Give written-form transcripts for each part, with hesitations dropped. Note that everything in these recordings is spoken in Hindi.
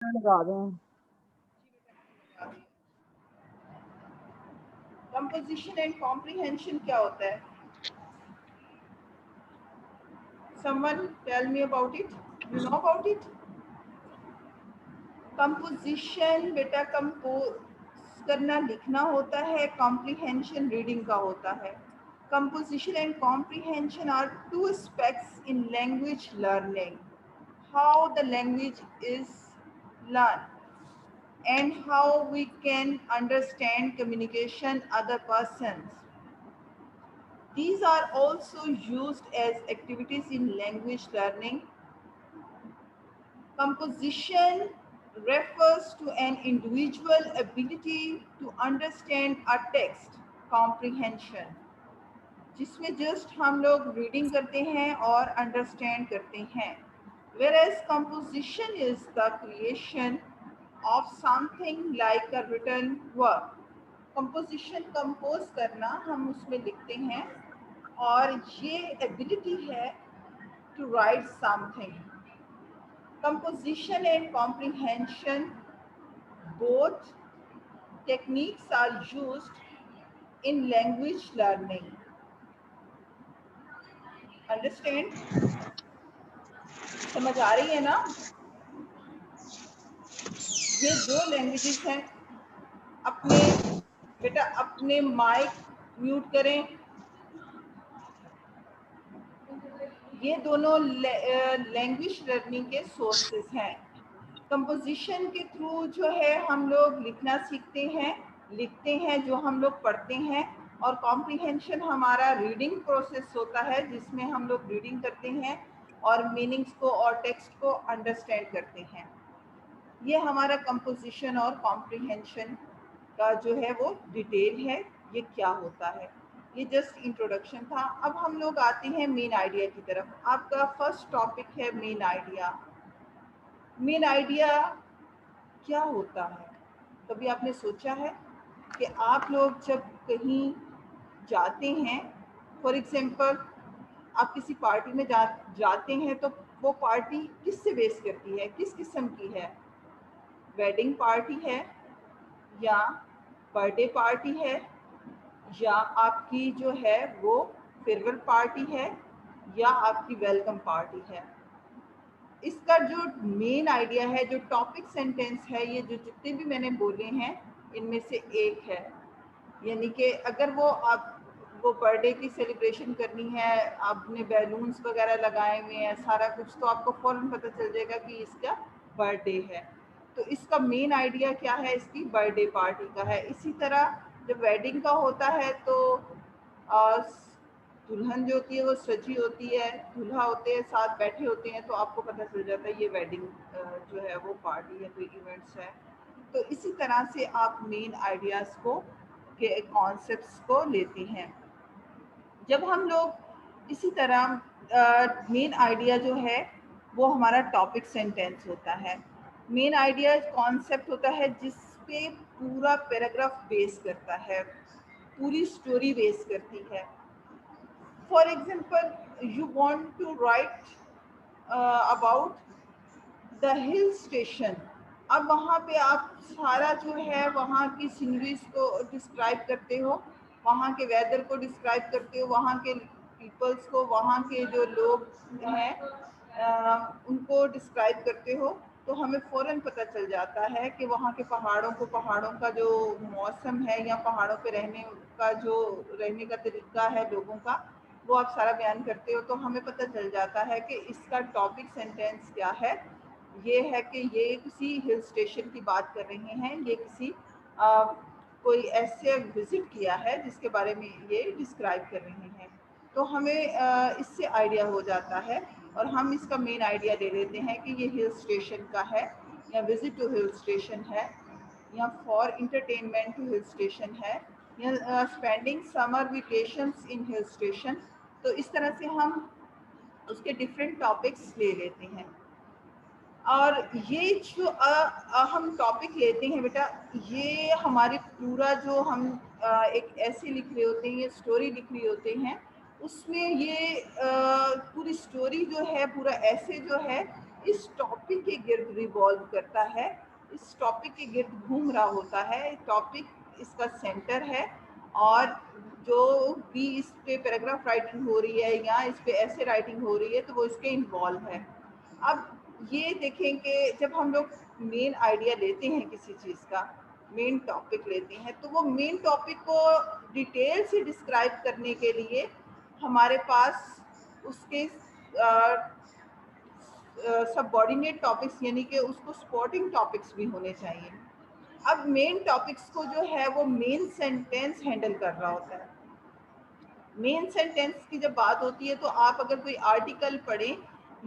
लगा दें। कंपोजिशन एंड कॉम्प्रिहेंशन क्या होता है? Someone tell me about it. You know about it? Composition बेटा कंपोज करना लिखना होता है, कॉम्प्रिहेंशन रीडिंग का होता है. Composition and comprehension are two aspects in language learning. How the language is learned and how we can understand communication other persons. These are also used as activities in language learning. Composition refers to an individual ability to understand a text, comprehension, जिसमें जस्ट हम लोग रीडिंग करते हैं और अंडरस्टैंड करते हैं. Whereas composition is the creation of something like a written work. Composition compose करना, हम उसमें लिखते हैं और ये एबिलिटी है to write something. Composition and comprehension, both techniques are used in language learning. Understand? समझ आ रही है ना? ये दो लैंग्वेजेस हैं. अपने बेटा अपने माइक म्यूट करें. ये दोनों लैंग्वेज लर्निंग के सोर्सेस हैं. कंपोजिशन के थ्रू जो है हम लोग लिखना सीखते हैं, लिखते हैं जो हम लोग पढ़ते हैं, और कॉम्प्रिहेंशन हमारा रीडिंग प्रोसेस होता है जिसमें हम लोग रीडिंग करते हैं और मीनिंग्स को और टेक्स्ट को अंडरस्टैंड करते हैं. ये हमारा कंपोजिशन और कॉम्प्रिहेंशन का जो है वो डिटेल है, ये क्या होता है. ये जस्ट इंट्रोडक्शन था. अब हम लोग आते हैं मेन आइडिया की तरफ. आपका फर्स्ट टॉपिक है मेन आइडिया. मेन आइडिया क्या होता है? कभी आपने सोचा है कि आप लोग जब कहीं जाते हैं, फॉर एग्जांपल आप किसी पार्टी में जाते हैं तो वो पार्टी किससे बेस करती है, किस किस्म की है? वेडिंग पार्टी है या बर्थडे पार्टी है या आपकी जो है वो फेयरवेल पार्टी है या आपकी वेलकम पार्टी है? इसका जो मेन आइडिया है, जो टॉपिक सेंटेंस है, ये जो जितने भी मैंने बोले हैं इनमें से एक है. यानी कि अगर वो बर्थडे की सेलिब्रेशन करनी है, आपने बैलून्स वगैरह लगाए हुए हैं, सारा कुछ, तो आपको फौरन पता चल जाएगा कि इसका बर्थडे है. तो इसका मेन आइडिया क्या है? इसकी बर्थडे पार्टी का है. इसी तरह जब वेडिंग का होता है तो दुल्हन जो होती है वो सजी होती है, दूल्हा होते हैं साथ बैठे होते हैं, तो आपको पता चल जाता है ये वेडिंग जो है वो पार्टी है, कोई इवेंट्स है. तो इसी तरह से आप मेन आइडियाज़ को के कॉन्सेप्ट्स को लेते हैं. जब हम लोग इसी तरह मेन आइडिया जो है वो हमारा टॉपिक सेंटेंस होता है. मेन आइडिया कॉन्सेप्ट होता है जिस पे पूरा पैराग्राफ बेस करता है, पूरी स्टोरी बेस करती है. For example you want to write about the hill station. अब वहाँ पे आप सारा जो है वहाँ की सीनरीज को डिस्क्राइब करते हो, वहाँ के वेदर को डिस्क्राइब करते हो, वहाँ के पीपल्स को, वहाँ के जो लोग हैं उनको डिस्क्राइब करते हो. तो हमें फ़ौरन पता चल जाता है कि वहाँ के पहाड़ों का जो मौसम है या पहाड़ों पे रहने का तरीका है लोगों का, वो आप सारा बयान करते हो. तो हमें पता चल जाता है कि इसका टॉपिक सेंटेंस क्या है. ये है कि ये किसी हिल स्टेशन की बात कर रहे हैं, ये किसी कोई ऐसे विजिट किया है जिसके बारे में ये डिस्क्राइब कर रहे हैं. तो हमें इससे आइडिया हो जाता है और हम इसका मेन आइडिया ले लेते हैं कि ये हिल स्टेशन का है, या विजिट टू हिल स्टेशन है, या for entertainment to hill station है, या spending summer vacations in hill station. तो इस तरह से हम उसके डिफरेंट टॉपिक्स ले लेते हैं. और ये जो हम टॉपिक लेते हैं बेटा, ये हमारी पूरा जो हम एक ऐसे लिख रहे होते हैं, ये स्टोरी लिख रहे होते हैं, उसमें ये पूरी स्टोरी जो है, पूरा ऐसे जो है, इस टॉपिक के गिर्द रिवॉल्व करता है, इस टॉपिक के गिर्द घूम रहा होता है, टॉपिक इसका सेंटर है, और जो भी इस पे पैराग्राफ राइटिंग हो रही है या इस पे ऐसे राइटिंग हो रही है तो वो इसके इन्वॉल्व है। अब ये देखें कि जब हम लोग मेन आइडिया लेते हैं किसी चीज़ का, मेन टॉपिक लेते हैं, तो वो मेन टॉपिक को डिटेल से डिस्क्राइब करने के लिए हमारे पास उसके सबऑर्डिनेट टॉपिक्स यानी कि उसको सपोर्टिंग टॉपिक्स भी होने चाहिए। अब मेन टॉपिक्स को जो है वो मेन सेंटेंस हैंडल कर रहा होता है। मेन सेंटेंस की जब बात होती है तो आप अगर कोई आर्टिकल पढ़ें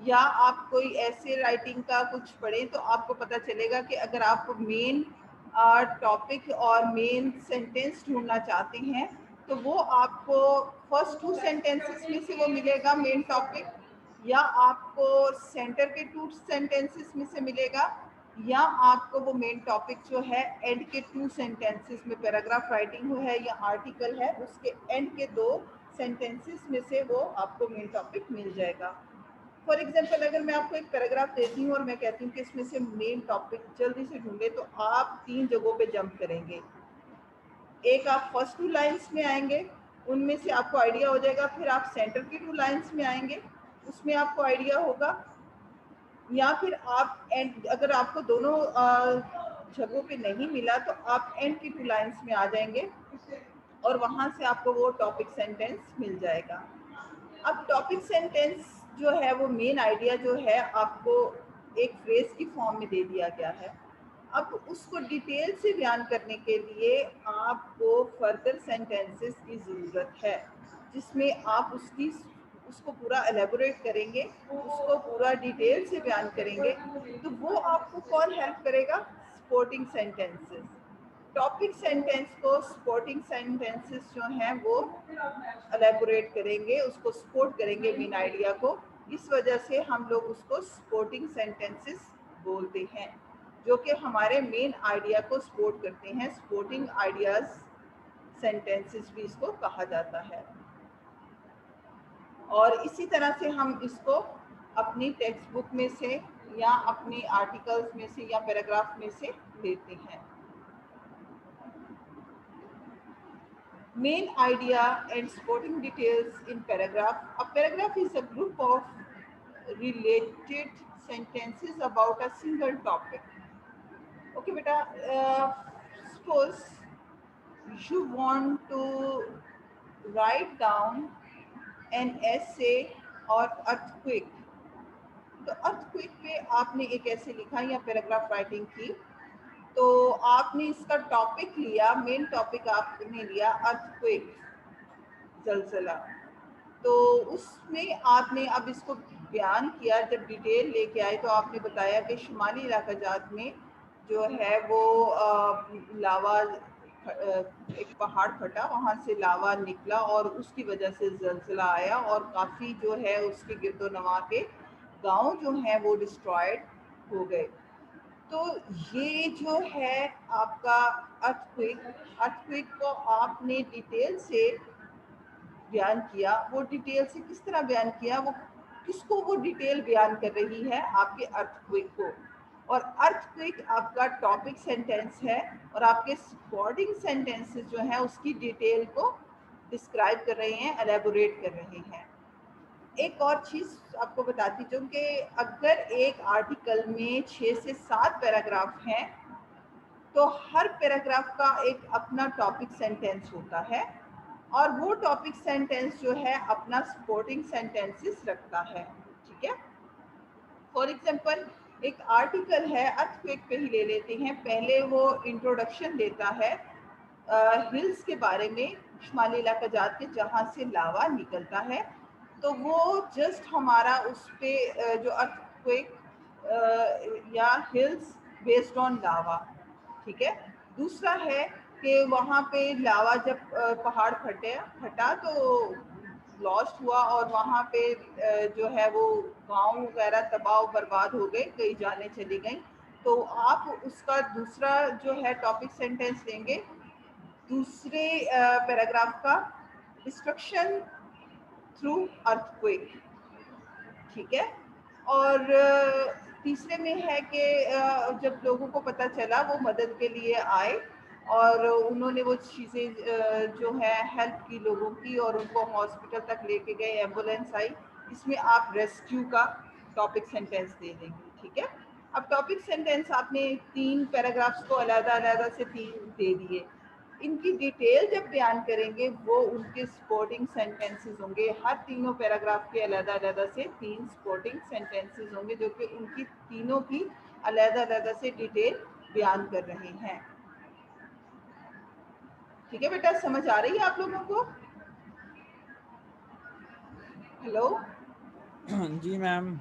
या आप कोई ऐसे राइटिंग का कुछ पढ़ें तो आपको पता चलेगा कि अगर आप मेन टॉपिक और मेन सेंटेंस ढूंढना चाहते हैं तो वो आपको फर्स्ट 2 सेंटेंसेस में से वो मिलेगा मेन टॉपिक, या आपको सेंटर के 2 सेंटेंसेस में से मिलेगा, या आपको वो मेन टॉपिक जो है एंड के 2 सेंटेंसेस में, पैराग्राफ राइटिंग है या आर्टिकल है उसके एंड के 2 सेंटेंसेस में से वो आपको मेन टॉपिक मिल जाएगा। फॉर एग्जांपल अगर मैं आपको एक पैराग्राफ देती हूँ और मैं कहती हूँ कि इसमें से मेन टॉपिक जल्दी से ढूंढे, तो आप 3 जगहों पे जंप करेंगे। एक आप फर्स्ट 2 लाइंस में आएंगे, उनमें से आपको आइडिया हो जाएगा, फिर आप सेंटर की 2 लाइंस में आएंगे, उसमें आपको आइडिया होगा, या फिर आप एंड, अगर आपको दोनों जगहों पे नहीं मिला तो आप एंड की 2 लाइंस में आ जाएंगे और वहां से आपको वो टॉपिक सेंटेंस मिल जाएगा। अब टॉपिक सेंटेंस जो है वो मेन आइडिया जो है आपको एक फ्रेज की फॉर्म में दे दिया गया है। अब उसको डिटेल से बयान करने के लिए आपको फर्दर सेंटेंसेस की ज़रूरत है जिसमें आप उसको पूरा एलेबोरेट करेंगे, उसको पूरा डिटेल से बयान करेंगे। तो वो आपको कौन हेल्प करेगा? Supporting sentences. टॉपिक सेंटेंस को सपोर्टिंग सेंटेंसेस जो हैं वो एलेबोरेट करेंगे, उसको सपोर्ट करेंगे मेन आइडिया को। इस वजह से हम लोग उसको सपोर्टिंग सेंटेंसेस बोलते हैं, जो कि हमारे मेन आइडिया को सपोर्ट करते हैं। सपोर्टिंग आइडियाज सेंटेंसेस भी इसको कहा जाता है। और इसी तरह से हम इसको अपनी टेक्स्ट बुक में से या अपने आर्टिकल्स में से या पैराग्राफ में से लेते हैं। Main idea and supporting details in paragraph. A paragraph is a group of related sentences about a single topic. Okay, beta. Suppose you want to write down an essay or earthquake. तो earthquake पे आपने एक ऐसे लिखा या पैराग्राफ राइटिंग की, तो आपने इसका टॉपिक लिया, मेन टॉपिक आपने लिया अर्थक्वेक, जलजला। तो उसमें आपने अब इसको बयान किया, जब डिटेल लेके आए तो आपने बताया कि शुमाली इलाका जात में जो है वो लावा, एक पहाड़ फटा, वहाँ से लावा निकला और उसकी वजह से जलजला आया और काफ़ी जो है उसके गिरदोनवा के गांव जो हैं वो डिस्ट्रॉयड हो गए। तो ये जो है आपका अर्थक्वेक को आपने डिटेल से बयान किया। वो डिटेल से किस तरह बयान किया? वो किसको वो डिटेल बयान कर रही है? आपके अर्थक्वेक को। और अर्थक्वेक आपका टॉपिक सेंटेंस है और आपके सपोर्टिंग सेंटेंसेस जो हैं उसकी डिटेल को डिस्क्राइब कर रहे हैं, एलेबोरेट कर रहे हैं। एक और चीज़ आपको बताती हूँ कि अगर एक आर्टिकल में 6 से 7 पैराग्राफ हैं तो हर पैराग्राफ का एक अपना टॉपिक सेंटेंस होता है और वो टॉपिक सेंटेंस जो है अपना सपोर्टिंग सेंटेंसेस रखता है। ठीक है, फॉर एग्जांपल एक आर्टिकल है, अर्थक्वेक पे ही ले लेते हैं। पहले वो इंट्रोडक्शन देता है हिल्स के बारे में, शुमाली इलाका जात के जहाँ से लावा निकलता है। तो वो जस्ट हमारा उस पे जो अर्थक्वेक या हिल्स बेस्ड ऑन लावा। ठीक है, दूसरा है कि वहाँ पे लावा जब पहाड़ फटा तो लॉस्ट हुआ और वहाँ पे जो है वो गांव वगैरह तबाह बर्बाद हो गए, कई जानें चली गई। तो आप उसका दूसरा जो है टॉपिक सेंटेंस लेंगे दूसरे पैराग्राफ का, डिस्ट्रक्शन थ्रू अर्थक्वेक। ठीक है, और तीसरे में है कि जब लोगों को पता चला वो मदद के लिए आए और उन्होंने वो चीज़ें जो है हेल्प की लोगों की और उनको हॉस्पिटल तक लेके गए, एम्बुलेंस आई। इसमें आप रेस्क्यू का टॉपिक सेंटेंस दे देंगे, ठीक है। अब टॉपिक सेंटेंस आपने 3 पैराग्राफ्स को अलग-अलग से 3 दे दिए। इनकी डिटेल जब बयान करेंगे वो उनके सपोर्टिंग सेंटेंसेस होंगे। हर तीनों पैराग्राफ के अलग-अलग से 3 सपोर्टिंग सेंटेंसेस होंगे जो कि उनकी तीनों की अलग-अलग से डिटेल बयान कर रहे हैं। ठीक है बेटा, समझ आ रही है आप लोगों को? हेलो जी मैम।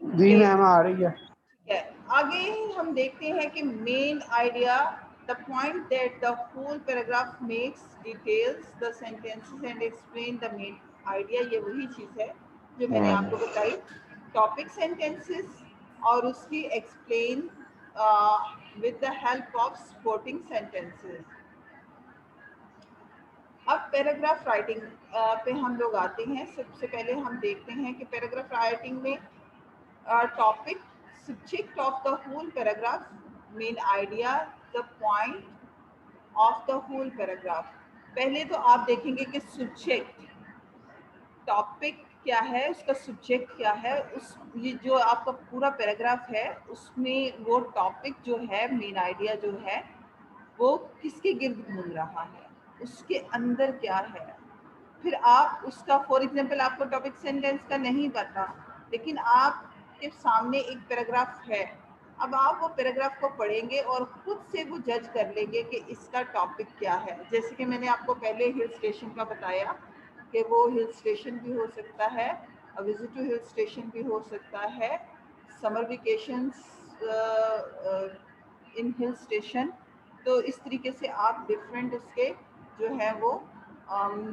जी मैम आ रही है। ठीक है, आगे हम देखते हैं कि main idea, the point that the whole paragraph makes details the sentences and explain the main idea. ये वही चीज़ है जो मैंने आपको बताई, टॉपिक सेंटेंसेस और उसकी explain with the help of supporting sentences. अब पैराग्राफ राइटिंग पे हम लोग आते हैं। सबसे पहले हम देखते हैं कि पैराग्राफ राइटिंग में topic, subject of the whole paragraph, main idea, the point of the whole paragraph। पहले तो आप देखेंगे कि subject, टॉपिक क्या है, उसका सब्जेक्ट क्या है, उस ये जो आपका पूरा पैराग्राफ है उसमें वो टॉपिक जो है, मेन आइडिया जो है वो किसके गिर्द घूम रहा है, उसके अंदर क्या है। फिर आप उसका, फॉर एग्जांपल आपको टॉपिक सेंटेंस का नहीं पता लेकिन आपके सामने एक पैराग्राफ है, अब आप वो पैराग्राफ को पढ़ेंगे और खुद से वो जज कर लेंगे कि इसका टॉपिक क्या है। जैसे कि मैंने आपको पहले हिल स्टेशन का बताया कि वो हिल स्टेशन भी हो सकता है, विजिट टू हिल स्टेशन भी हो सकता है, summer vacations in hill station. तो इस तरीके से आप डिफरेंट उसके जो है वो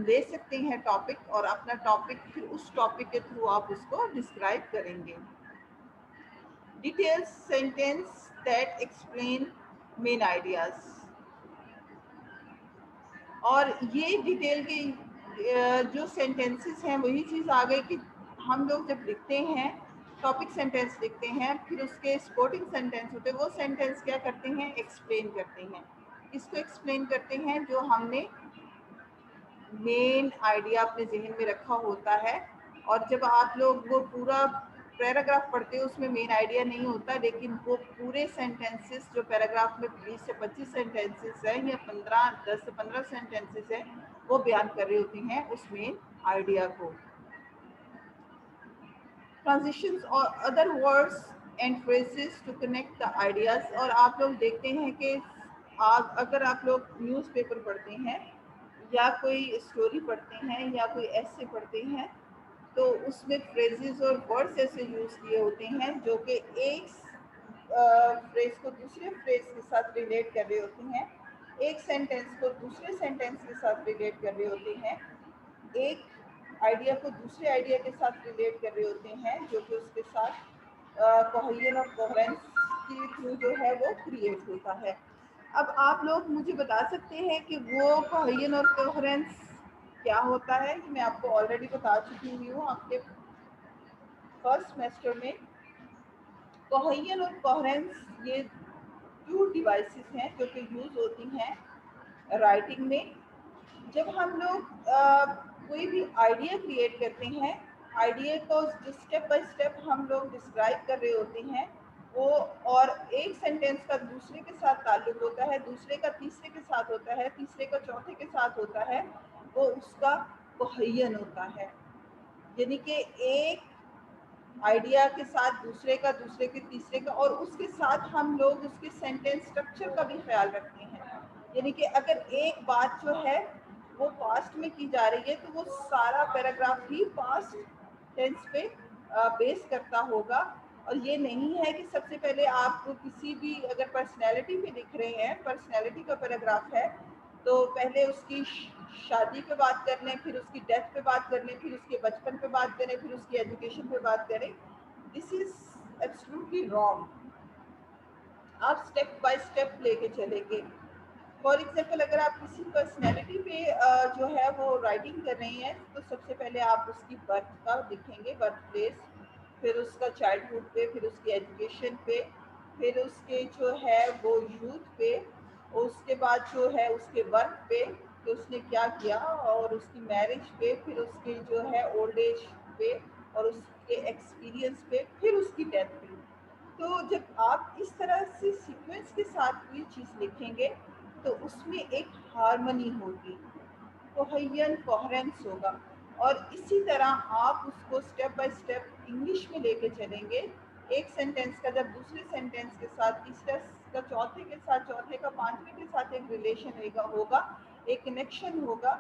ले सकते हैं टॉपिक, और अपना टॉपिक फिर उस टॉपिक के थ्रू आप उसको डिस्क्राइब करेंगे। Details sentence that explain main ideas, और ये डिटेल के जो सेंटेंसेस हैं वही चीज़ आ गई कि हम लोग जब लिखते हैं टॉपिक सेंटेंस लिखते हैं, फिर उसके सपोर्टिंग सेंटेंस होते हैं, वो सेंटेंस क्या करते हैं, एक्सप्लेन करते हैं। इसको एक्सप्लेन करते हैं जो हमने मेन आइडिया अपने जहन में रखा होता है। और जब आप लोग वो पूरा पैराग्राफ पढ़ते हो उसमें मेन आइडिया नहीं होता, लेकिन वो पूरे सेंटेंसेस जो पैराग्राफ में 20 से 25 सेंटेंसेस है या 10 से 15 सेंटेंसेस है वो बयान कर रही होती हैं उस मेन आइडिया को। ट्रांजिशंस और other words and phrases to connect the ideas. और आप लोग देखते हैं कि अगर आप लोग न्यूज़पेपर पढ़ते हैं या कोई स्टोरी पढ़ते हैं या कोई ऐसे पढ़ते हैं तो उसमें फ्रेजेस और वर्ड्स ऐसे यूज़ किए होते हैं जो कि एक फ्रेज को दूसरे फ्रेज के साथ रिलेट कर रहे होते हैं, एक सेंटेंस को दूसरे सेंटेंस के साथ रिलेट कर रहे होते हैं, एक आइडिया को दूसरे आइडिया के साथ रिलेट कर रहे होते हैं, जो कि उसके साथ कोहेजन और कोहेरेंस के थ्रू जो है वो क्रिएट होता है। अब आप लोग मुझे बता सकते हैं कि वो कोहेजन और कोहेरेंस क्या होता है? कि मैं आपको ऑलरेडी बता चुकी हुई हूँ आपके फर्स्ट सेमेस्टर में। कोहेजन और कोहेरेंस ये 2 डिवाइसेस हैं जो कि यूज़ होती हैं राइटिंग में। जब हम लोग कोई भी आइडिया क्रिएट करते हैं, आइडिया को स्टेप बाय स्टेप हम लोग डिस्क्राइब कर रहे होते हैं वो, और एक सेंटेंस का दूसरे के साथ ताल्लुक होता है, दूसरे का तीसरे के साथ होता है, तीसरे का चौथे के साथ होता है, वो उसका कोहेजन होता है। यानी कि एक आइडिया के साथ दूसरे का, दूसरे के तीसरे का, और उसके साथ हम लोग उसके सेंटेंस स्ट्रक्चर का भी ख्याल रखते हैं। यानी कि अगर एक बात जो है वो पास्ट में की जा रही है तो वो सारा पैराग्राफ ही पास्ट टेंस पे बेस करता होगा। और ये नहीं है कि सबसे पहले आप किसी भी, अगर पर्सनैलिटी पे लिख रहे हैं, पर्सनैलिटी का पैराग्राफ है तो पहले उसकी शादी पे बात कर लें, फिर उसकी डेथ पे बात कर लें, फिर उसके बचपन पे बात करें, फिर उसकी एजुकेशन पे बात करें। This is absolutely wrong. आप स्टेप बाय स्टेप लेके चलेंगे। फॉर एग्जाम्पल अगर आप किसी पर्सनैलिटी पे जो है वो राइटिंग कर रही हैं तो सबसे पहले आप उसकी बर्थ का लिखेंगे, बर्थ प्लेस, फिर उसका चाइल्डहुड पे, फिर उसकी एजुकेशन पे, फिर उसके जो है वो यूथ पे, और उसके बाद जो है उसके वर्क पे कि उसने क्या किया, और उसकी मैरिज पे, फिर उसके जो है ओल्ड एज पे, और उसके एक्सपीरियंस पे, फिर उसकी डेथ पे। तो जब आप इस तरह से सीक्वेंस के साथ कोई चीज़ लिखेंगे तो उसमें एक हार्मनी होगी, कोहेजन, कोहेरेंस होगा। और इसी तरह आप उसको स्टेप बाय स्टेप इंग्लिश में लेके चलेंगे। एक सेंटेंस का जब दूसरे सेंटेंस के साथ, तीसरे का चौथे के साथ, चौथे का पांचवे के साथ एक रिलेशन होगा, एक कनेक्शन होगा,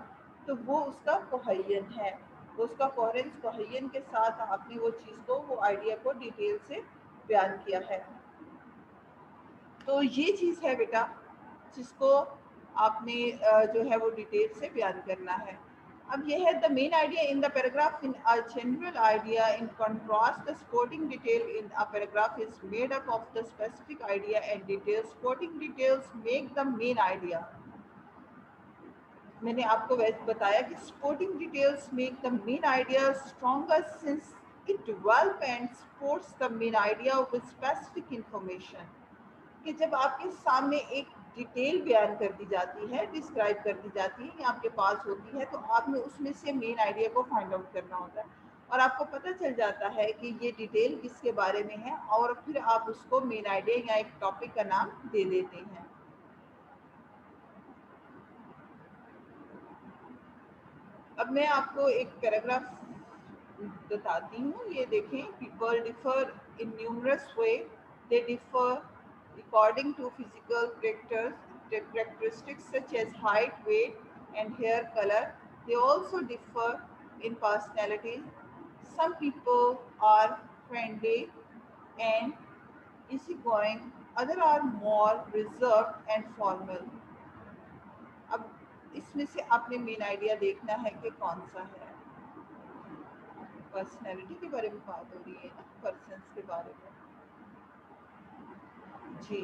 तो वो उसका कोहेजन है। वो उसका कोहेरेंस, कोहेजन के साथ आपने वो चीज़ को, वो आइडिया को डिटेल से बयान किया है। तो ये चीज़ है बेटा जिसको आपने जो है वो डिटेल से बयान करना है। अब ये है the main idea in the paragraph in a general idea in contrast the supporting detail in a paragraph is made up of the specific idea and details. Supporting details make the main idea. मैंने आपको वैसे बताया कि supporting details make the main idea stronger since it develop and supports the main idea with specific information. कि जब आपके सामने एक डिटेल बयान कर दी जाती है, डिस्क्राइब कर दी जाती है या आपके पास होती है, तो आपने उसमें से मेन आइडिया को फाइंड आउट करना होता है और आपको पता चल जाता है कि ये डिटेल किसके बारे में है, और फिर आप उसको मेन आइडिया या एक टॉपिक का नाम दे देते हैं। अब मैं आपको एक पैराग्राफ बताती हूँ, ये देखें। People differ in numerous way, they differ according to physical characteristics such as height, weight, and hair color. They also differ in personalities. Some people are friendly and easygoing, others are more reserved and formal. अब इसमें से आपने मेन आइडिया देखना है कि कौन सा है। पर्सनैलिटी के बारे में बात हो रही है ना, पर्सन्स के बारे में। जी,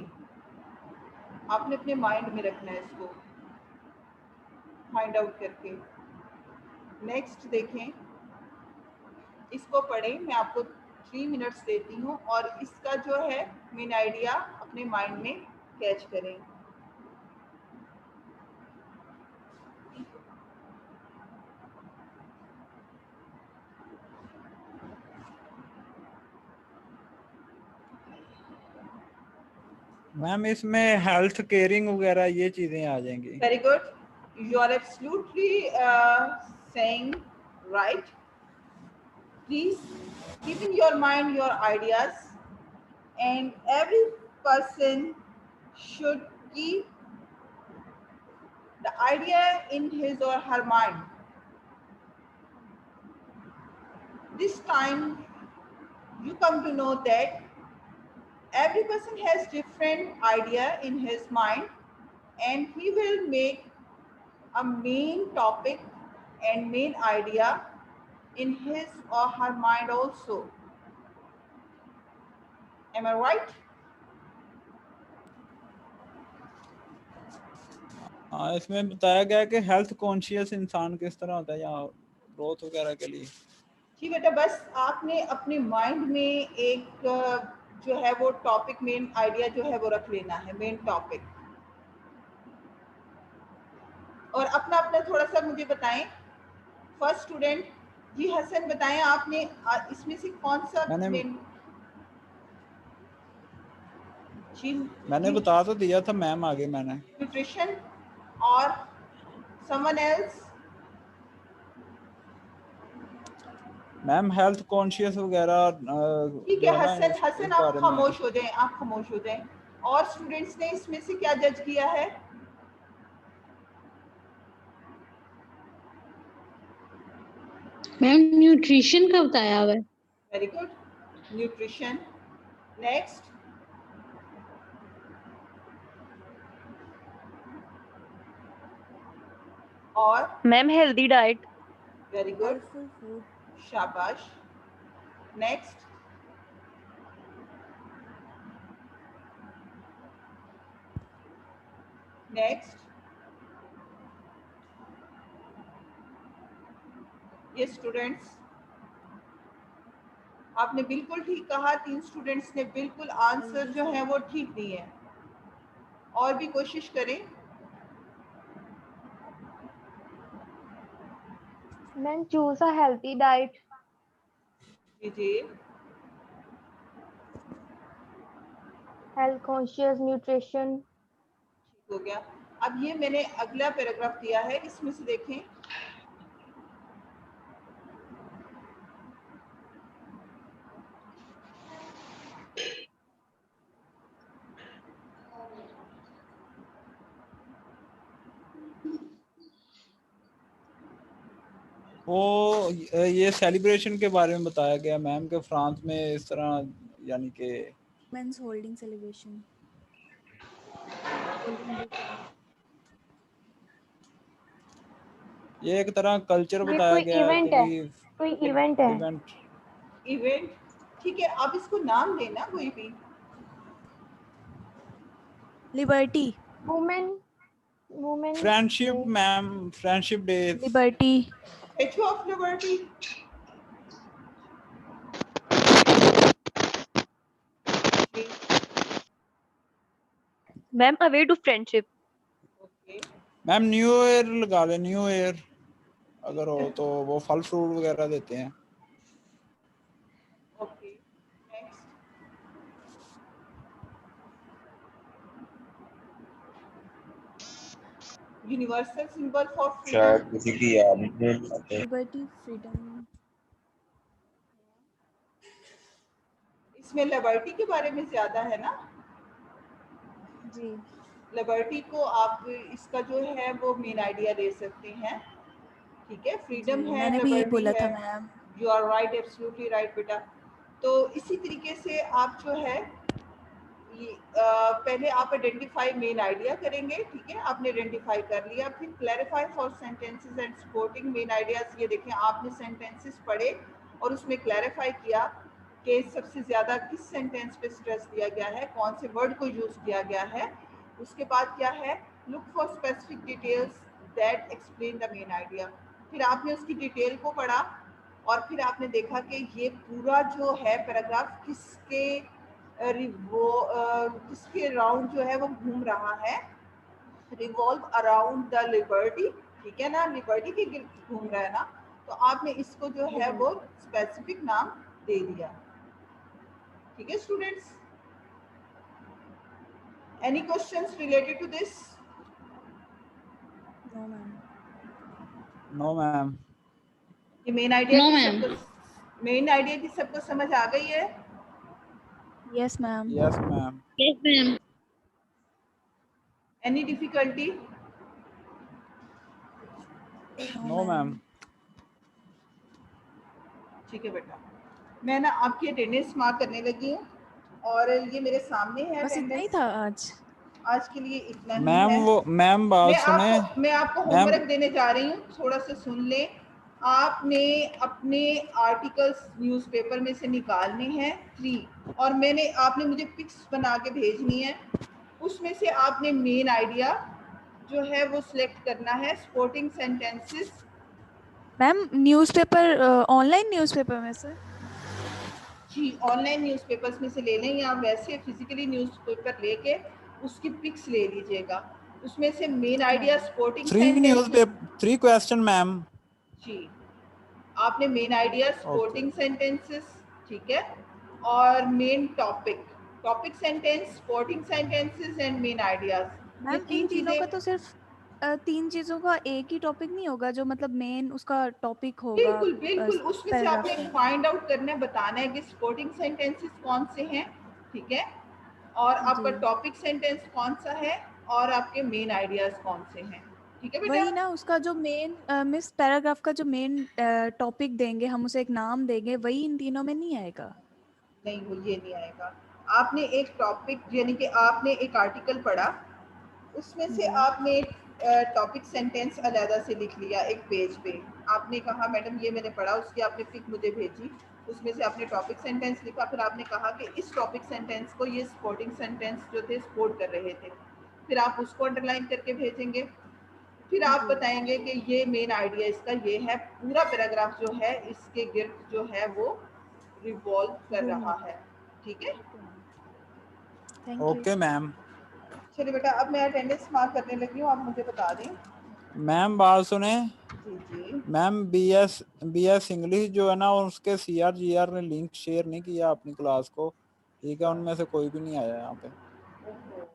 आपने अपने माइंड में रखना है इसको फाइंड आउट करके। नेक्स्ट देखें, इसको पढ़ें। मैं आपको 3 मिनट्स देती हूँ और इसका जो है मेन आइडिया अपने माइंड में कैच करें। मैम इसमें हेल्थ केयरिंग वगैरह ये चीजें आ जाएंगी। Very good, you are absolutely saying right. Please keep in your mind your ideas, and every person should keep the idea in his or her mind. This time you come to know that every person has different idea in his mind, and he will make a main topic and main idea in his or her mind also. Am I right? हाँ, इसमें बताया गया कि हेल्थ कॉन्शियस इंसान किस तरह होता है या ग्रोथ वगैरह के लिए। जी बेटा, बस आपने अपने माइंड में एक जो है वो टॉपिक, मेन आइडिया जो है वो रख लेना है, मेन टॉपिक। और अपना अपना थोड़ा सा मुझे बताएं। फर्स्ट स्टूडेंट जी हसन, बताएं आपने इसमें से कौन सा मेन। जी मैंने बता तो दिया था मैम, आगे मैंने न्यूट्रिशन और someone else. Ma'am health conscious वगैरह ठीक जो है है ना हसन, इस हसन आप बारे में। खामोश हो जाएं, आप खामोश हो जाएं। और स्टूडेंट्स ने इसमें से क्या जज किया है? मैम न्यूट्रिशन का बताया हुआ है। Very good, nutrition. नेक्स्ट, और ma'am healthy diet. Very good, शाबाश। नेक्स्ट, नेक्स्ट, ये स्टूडेंट्स आपने बिल्कुल ठीक कहा, 3 स्टूडेंट्स ने बिल्कुल आंसर जो है वो ठीक दिए हैं। और भी कोशिश करें। Ma'am choose a healthy diet. जी हेल्थ कॉन्शियस न्यूट्रिशन। ठीक हो गया। अब ये मैंने अगला पैराग्राफ दिया है, इसमें से देखें। वो ये सेलिब्रेशन के बारे में बताया गया मैम के फ्रांस में इस तरह, यानी कि वुमेन्स होल्डिंग सेलिब्रेशन। ये एक तरह कल्चर ये बताया कोई गया है इवेंट है, कि कोई इवेंट है। इवेंट। इवेंट, ठीक है, आप इसको नाम देना कोई भी। Liberty. Women women friendship ma'am, friendship day. Liberty. Statue of liberty. Ma'am away to friendship. Okay ma'am new year लगा ले, न्यू ईयर अगर हो तो वो फल फ्रूट वगैरह देते हैं। Okay next. Universal symbol for शायद फ्रीडम। किसी की याद में आते हैं। Liberty freedom. इसमें लिबर्टी के बारे में ज्यादा है ना। जी। लिबर्टी को आप इसका जो है वो मेन आइडिया दे सकते हैं। ठीक है, फ्रीडम जी, है, मैंने भी यही लिबर्टी बोला था है। Ma'am. You are right, absolutely right बेटा। तो इसी तरीके से आप जो है पहले आप आइडेंटिफाई मेन आइडिया करेंगे। ठीक है, आपने आइडेंटिफाई कर लिया, फिर clarify for sentences and supporting main ideas. ये देखें, आपने सेंटेंसेस पढ़े और उसमें क्लैरिफाई किया कि सबसे ज़्यादा किस सेंटेंस पे स्ट्रेस दिया गया है, कौन से वर्ड को यूज़ किया गया है। उसके बाद क्या है, look for specific details that explain the main idea. फिर आपने उसकी डिटेल को पढ़ा और फिर आपने देखा कि ये पूरा जो है पैराग्राफ किसके किसके राउंड जो है वो घूम रहा है, रिवॉल्व अराउंड द लिबर्टी। ठीक है ना, लिबर्टी के गिर्द घूम रहा है ना, तो आपने इसको जो है वो स्पेसिफिक नाम दे दिया। ठीक है students, any questions related to this? No ma'am. No ma'am. ये मेन आइडिया No, की ma'am. सबको मेन आइडिया की सबको समझ आ गई है? Yes ma'am. Yes ma'am. Yes, ma'am. Any difficulty? No ma'am. ठीक है बेटा, मैं ना आपकी अटेंडेंस मार्क करने लगी हूँ और ये मेरे सामने है बस इतना ही अटेंडेंस। था आज। आज के लिए इतना ही मैम है। वो मैम बात सुने। मैं आपको मैम होमवर्क देने जा रही हूँ, थोड़ा सा सुन लें। आपने अपने आर्टिकल्स न्यूज़पेपर में से निकालने हैं 3, और आपने मुझे पिक्स बना के भेजनी है। उसमें से आपने मेन आइडिया जो है वो सिलेक्ट करना है, supporting sentences. Ma'am newspaper, online newspaper में से? जी, ऑनलाइन न्यूज़पेपर्स में से ले लें या वैसे फिजिकली न्यूज़पेपर लेके उसकी पिक्स ले लीजिएगा। उसमें से main idea, supporting 3 news sentences. Paper 3 question ma'am. जी, आपने मेन आइडिया, सपोर्टिंग सेंटेंसेस, ठीक है, और main topic, topic sentence, supporting sentences and main ideas. ये मैम 3 इन तीनों का चीजें। तो सिर्फ 3 चीजों का एक ही टॉपिक नहीं होगा, जो मतलब मेन उसका टॉपिक होगा बिल्कुल बिल्कुल, उसमें से पैराग्राफ आपने का। फाइंड आउट करना है, बताना है कि सपोर्टिंग सेंटेंसेस कौन से हैं, ठीक है, और आपका जी, टॉपिक सेंटेंस कौन सा है, और आपके मेन आइडियाज कौन से हैं। ठीक है बेटा? वही ना, उसका जो मेन मिस पैराग्राफ का जो मेन टॉपिक देंगे, हम उसे एक नाम देंगे, वही इन तीनों में नहीं आएगा। नहीं, वो ये नहीं आएगा। आपने एक टॉपिक, यानी कि आपने एक आर्टिकल पढ़ा, उसमें से जी। आपने टॉपिक सेंटेंस अलहदा से लिख लिया एक पेज पे। आपने कहा मैडम ये मैंने पढ़ा, उसकी आपने पिक मुझे भेजी, उसमें से आपने टॉपिक सेंटेंस लिखा, फिर आपने कहा कि इस टॉपिक सेंटेंस को ये सपोर्टिंग सेंटेंस जो थे सपोर्ट कर रहे थे, फिर आप उसको अंडरलाइन करके भेजेंगे। फिर आप जी। बताएंगे कि ये मेन आइडिया इसका ये है, पूरा पैराग्राफ जो है इसके गिर्द जो है वो रिवॉल्व कर रहा है। ठीक है, थैंक यू। Okay ma'am. चलिए बेटा, अब मैं अटेंडेंस मार्क करने लगी हूँ, आप मुझे बता दें। मैम बात सुने, जी जी, मैम बीएस इंग्लिश जो है ना, उसके सीआर ने लिंक शेयर नहीं किया अपनी क्लास को। ठीक है, उनमें से कोई भी नहीं आया यहाँ पे। ओहो,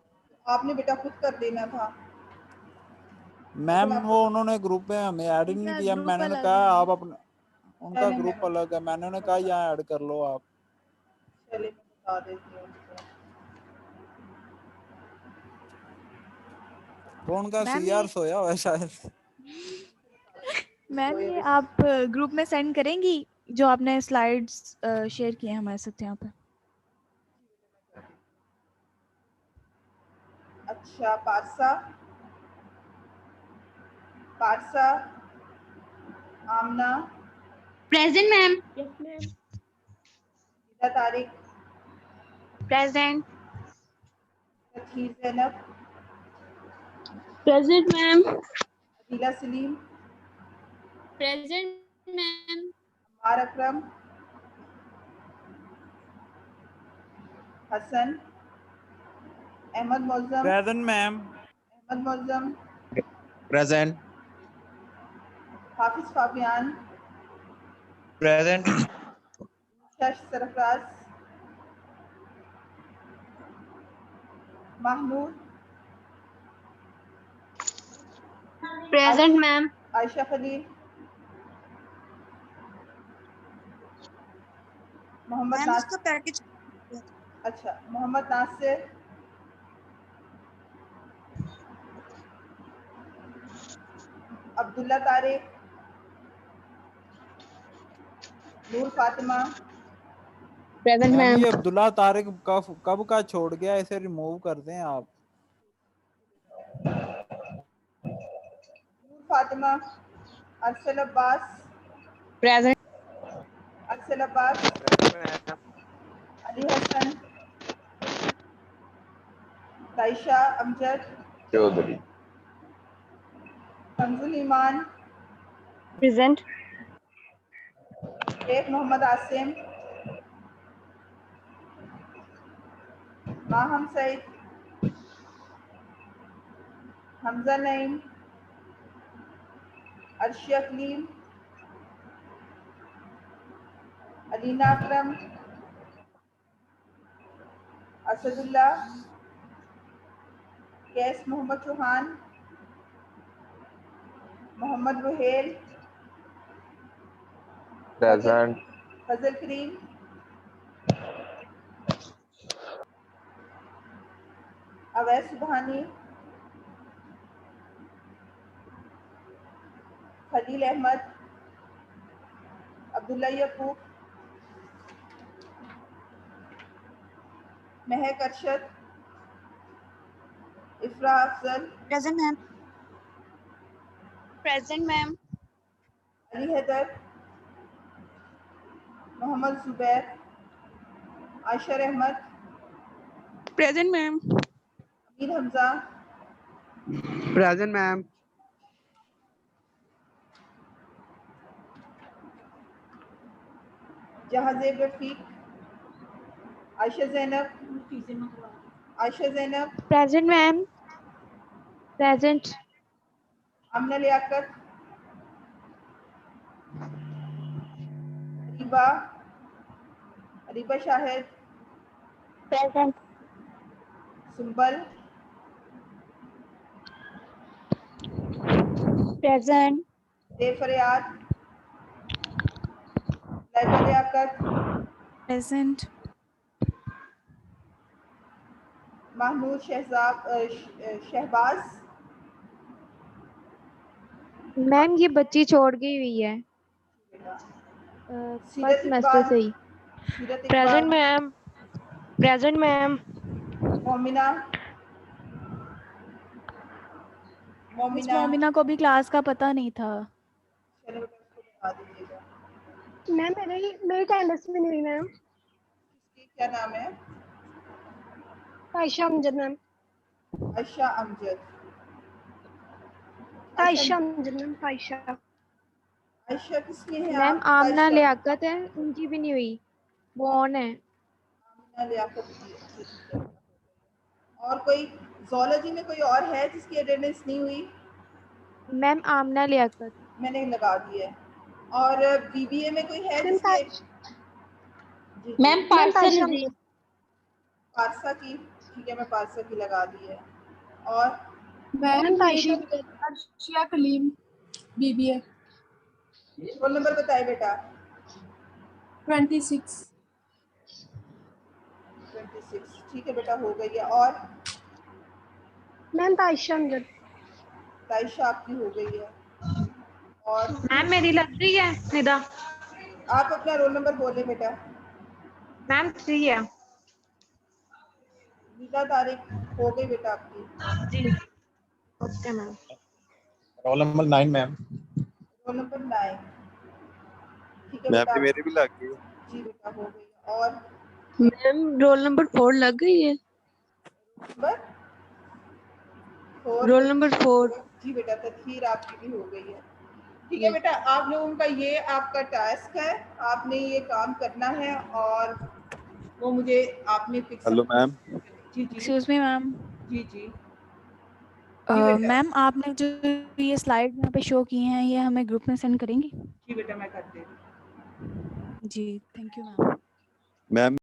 आपने बेटा खुद कर देना था। मैम लेकिन वो आपको उन्होंने ग्रुप में हमें ऐड ही नहीं उनका किया। ग्रुप मैंने अलग कहा है आप ना। अपना, उनका मैंने ग्रुप अलग है, मैंने उन्हें कहा यहाँ ऐड कर लो आप। चलिए मैं बता देती हूँ उनको। कौन का मैम सीआर ये सोया हुआ है शायद। मैम ये आप ग्रुप में सेंड करेंगी जो आपने स्लाइड्स शेयर किए हैं हमारे साथ यहाँ पे। अच्छा, Parsa, Parsa, Amna, present ma'am. Nida Tariq, present. Takhir Zainab, present ma'am. Adeela Saleem, present ma'am. Ammar Akram, Hassan, Ahmad Moazzam, present ma'am. Ahmad Moazzam, Present. Hafiz Fabian, Present. शश Sarfaraz, Mahmood, present ma'am. Ayesha Khalil, Mohammad ma'am नास, उसका पैकेज। अच्छा, Mohammad Nasir, Abdullah Tariq, Noor Fatima, present ma'am ma'am. ये अब्दुल्ला तारिक कब का छोड़ गया, इसे रिमूव कर दें आप। Noor Fatima, Arsal Abbas, present. Arsal Abbas, Ali Hasan, Taisha Amjad, Chaudhary. Kanzul Iman, present. Sheikh Mohammad Asim, Maham Saeed, Hamza Naeem, Arshia Kaleem, Alina Akram, Asadullah, Qais Mohammad Chauhan, Mohammad Ruhel, Present. Fazal Karim, Awais Subhani, Khalil Ahmad, Abdullah Yakub, Mahak Arshad, Ifra Afzal, present ma'am. Present ma'am. Ali Haider, Mohammad Zubair, Aishar Ahmad, present ma'am. Amir Hamza, present ma'am. Jahanzeb Rafiq, Ayesha Zainab, Ayesha Zainab, present ma'am. Present. आमना लियाकत, अरीबा, अरीबा शाहिद, प्रेजेंट। सुंबल, प्रेजेंट। फरियाद, लैला लियाकत, प्रेजेंट। महमूद शहबाज, मैम ये बच्ची छोड़ गई हुई है सीरत फर्स्ट सेमेस्टर से इकबाल, ही। सीरत present Iqbal, ma'am. Present ma'am. Momina, miss Momina, Momina को भी क्लास का पता नहीं था। चलो बेटा उसको बता दीजिएगा। मैम मेरी अटेंडेंस में नहीं मैम। किसकी क्या नाम है? आयशा अमजद मैम। आयशा अमजद। आयशा अमजद मैम। आयशा आयशा किसमें है मैम आप? आमना आयशा लियाकत है, उनकी भी नहीं हुई। कौन है? आमिना लियाकत की, अच्छा, ठीक है। और कोई ज़ूलॉजी में कोई और है जिसकी अटेंडेंस नहीं हुई? मैम आमना लियाकत। मैंने लगा दी है। और बीबीए में कोई है मैम जिसके? जी जी, मैम पार्सल जी। पारसा की, ठीक है, मैं पारसा की लगा दी है। और ma'am Taysha Arshiya Kaleem BBA roll number बताए बेटा। 26 26, ठीक है बेटा, हो गई है। और मैम तायशा अंजल। ताइशा आपकी हो गई है। और मैम मेरी लग रही है निदा। आप अपना रोल नंबर बोले बेटा। मैम 3 है नीला तारिक हो गई बेटा आपकी। जी। Okay ma'am. Roll number 9 ma'am. Roll number 9, ठीक है मैम बेटा। जी मेरी भी लग गई। जी बेटा, हो गई है। और मैम रोल नंबर 4 लग गई है। Number 4, roll number 4। जी बेटा, तदहीर आपकी भी हो गई है। ठीक है बेटा, आप लोगों का ये आपका टास्क है, आपने ये काम करना है और वो मुझे आपने फिक्स। Hello ma'am. जी जी एक्सक्यूज मी मैम। जी जी जी बेटा। मैम आपने जो ये स्लाइड यहाँ पे शो किए हैं ये हमें ग्रुप में सेंड करेंगी? जी बेटा, मैं कर दे रही हूँ। जी थैंक यू मैम। मैम